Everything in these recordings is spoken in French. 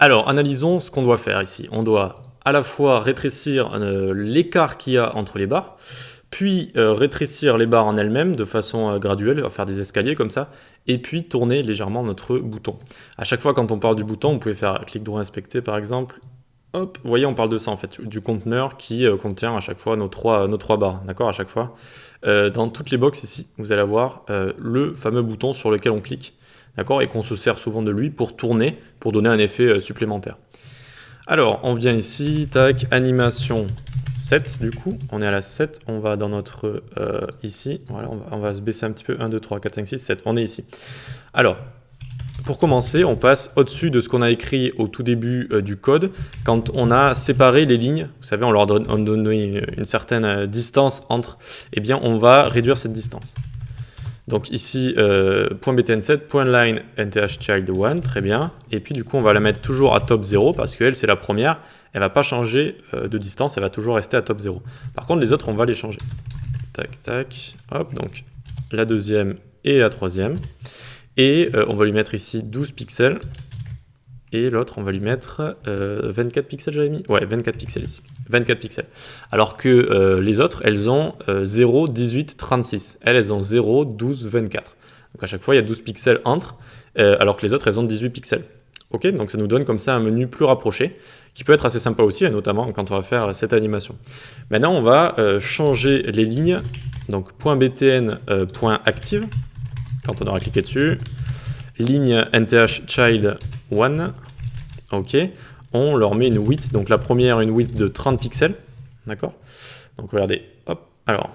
Alors, analysons ce qu'on doit faire ici. On doit à la fois rétrécir l'écart qu'il y a entre les barres, puis rétrécir les barres en elles-mêmes de façon graduelle, faire des escaliers comme ça, et puis tourner légèrement notre bouton. À chaque fois quand on parle du bouton, vous pouvez faire clic droit inspecter par exemple. Hop, vous voyez, on parle de ça en fait, du conteneur qui contient à chaque fois nos trois barres, d'accord, à chaque fois. Dans toutes les boxes ici, vous allez avoir le fameux bouton sur lequel on clique, d'accord, et qu'on se sert souvent de lui pour tourner, pour donner un effet supplémentaire. Alors, on vient ici, tac, animation 7 du coup, on est à la 7, on va dans notre, ici, voilà, on va se baisser un petit peu, 1, 2, 3, 4, 5, 6, 7, on est ici. Alors, pour commencer, on passe au-dessus de ce qu'on a écrit au tout début du code, quand on a séparé les lignes, vous savez, on leur donne une certaine distance entre, eh bien on va réduire cette distance. Donc ici, .btn7, .line nthchild1, très bien, et puis du coup on va la mettre toujours à top 0, parce qu'elle c'est la première, elle va pas changer de distance, elle va toujours rester à top 0. Par contre les autres on va les changer. Tac, tac, hop, donc la deuxième et la troisième. Et on va lui mettre ici 12 pixels. Et l'autre, on va lui mettre 24 pixels, j'avais mis? Ouais, 24 pixels ici. 24 pixels. Alors que les autres, elles ont 0, 18, 36. Elles ont 0, 12, 24. Donc à chaque fois, il y a 12 pixels entre, alors que les autres, elles ont 18 pixels. Ok, donc ça nous donne comme ça un menu plus rapproché, qui peut être assez sympa aussi, notamment quand on va faire cette animation. Maintenant, on va changer les lignes. Donc .btn.active. Quand on aura cliqué dessus, ligne nthchild1, ok, on leur met une width, donc la première une width de 30 pixels, d'accord. Donc regardez, hop, alors,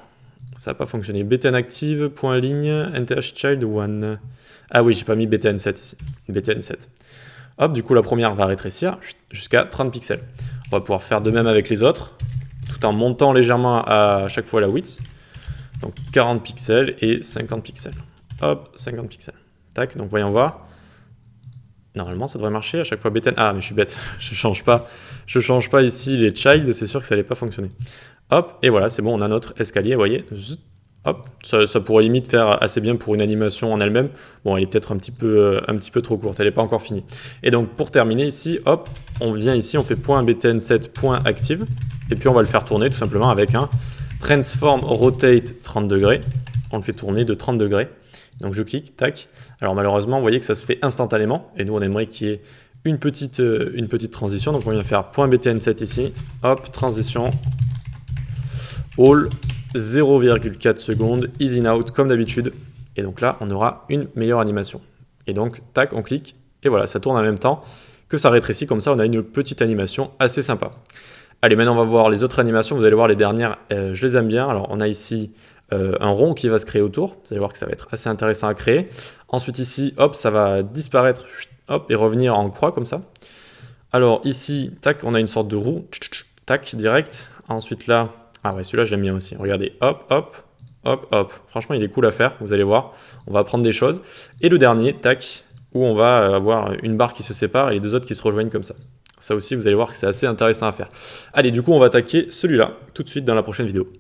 ça n'a pas fonctionné, btnactive.ligne nthchild1, ah oui, j'ai pas mis btn7 ici, btn7, hop, du coup la première va rétrécir jusqu'à 30 pixels. On va pouvoir faire de même avec les autres, tout en montant légèrement à chaque fois la width, donc 40 pixels et 50 pixels. Hop, 50 pixels. Tac, donc voyons voir. Normalement, ça devrait marcher à chaque fois btn. Ah, mais je suis bête, je change pas ici les child, c'est sûr que ça n'allait pas fonctionner. Hop, et voilà, c'est bon, on a notre escalier, vous voyez. Hop, ça pourrait limite faire assez bien pour une animation en elle-même. Bon, elle est peut-être un petit peu trop courte, elle n'est pas encore finie. Et donc, pour terminer ici, hop, on vient ici, on fait .btn7.active, et puis on va le faire tourner tout simplement avec un transform rotate 30 degrés. On le fait tourner de 30 degrés. Donc je clique, tac. Alors malheureusement, vous voyez que ça se fait instantanément. Et nous, on aimerait qu'il y ait une petite transition. Donc on vient faire .btn7 ici. Hop, transition. All 0,4 secondes. Easy in out, comme d'habitude. Et donc là, on aura une meilleure animation. Et donc, tac, on clique. Et voilà, ça tourne en même temps que ça rétrécit. Comme ça, on a une petite animation assez sympa. Allez, maintenant, on va voir les autres animations. Vous allez voir les dernières, je les aime bien. Alors, on a ici un rond qui va se créer autour. Vous allez voir que ça va être assez intéressant à créer. Ensuite ici, hop, ça va disparaître, hop, et revenir en croix comme ça. Alors ici, tac, on a une sorte de roue, tac, direct. Ensuite là, ah ouais, celui-là j'aime bien aussi. Regardez, hop, hop, hop, hop. Franchement, il est cool à faire, vous allez voir. On va apprendre des choses. Et le dernier, tac, où on va avoir une barre qui se sépare et les deux autres qui se rejoignent comme ça. Ça aussi, vous allez voir que c'est assez intéressant à faire. Allez, du coup, on va attaquer celui-là tout de suite dans la prochaine vidéo.